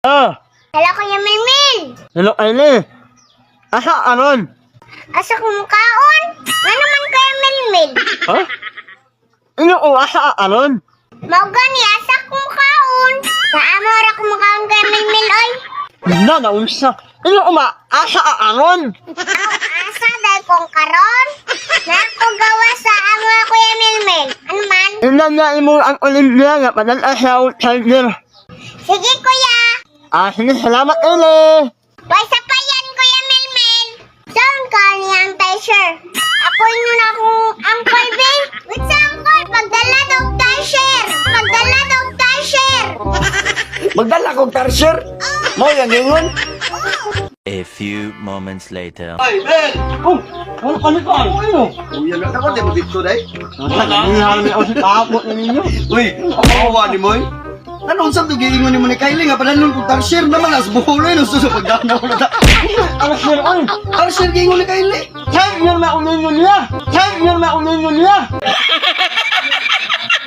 Hala, Kuya Melmel. Hello, Kylie. Asa aron? Asa kumukaon? Ano man Kuya Melmel? Ha? Ino o asa aron? Mao gani, asa kumukaon? Kaamo ra kumukaon Kuya Melmel, oy. Naunsa. Ino uma asa aron? Asa dahil kong karon? Nakugawa sa amo Kuya Melmel. Ano man? Ina na imo ang Olympia nga padal asaw Tiger. Sige, Kuya. Sige, salamat, Kylie. Way sa payan, Kuya Melmel. Saan ka niya ang treasure? Ako yun ang kolbe. Wait sa angkol, pagdala daw treasure. Pagdala daw treasure. Magdala kong tarsier. Mo yung gingon. A few moments later. Ay, Ben! Oh, ano ka nito? Ano? Uyan na ako, di mo dito, day. Nangyayari ako sa tapot ninyo. Uy, awa ni mo, eh. Ano, saan ito giingon ni mo ni Kylie nga? Padanon kong tarsier naman, as buhuloy, no? Suso, pagdana ko na ta. Ano sir, ay? Tarsier giingon ni Kylie. Sir, yun na ulo niya! Sir, yun na ulo niya!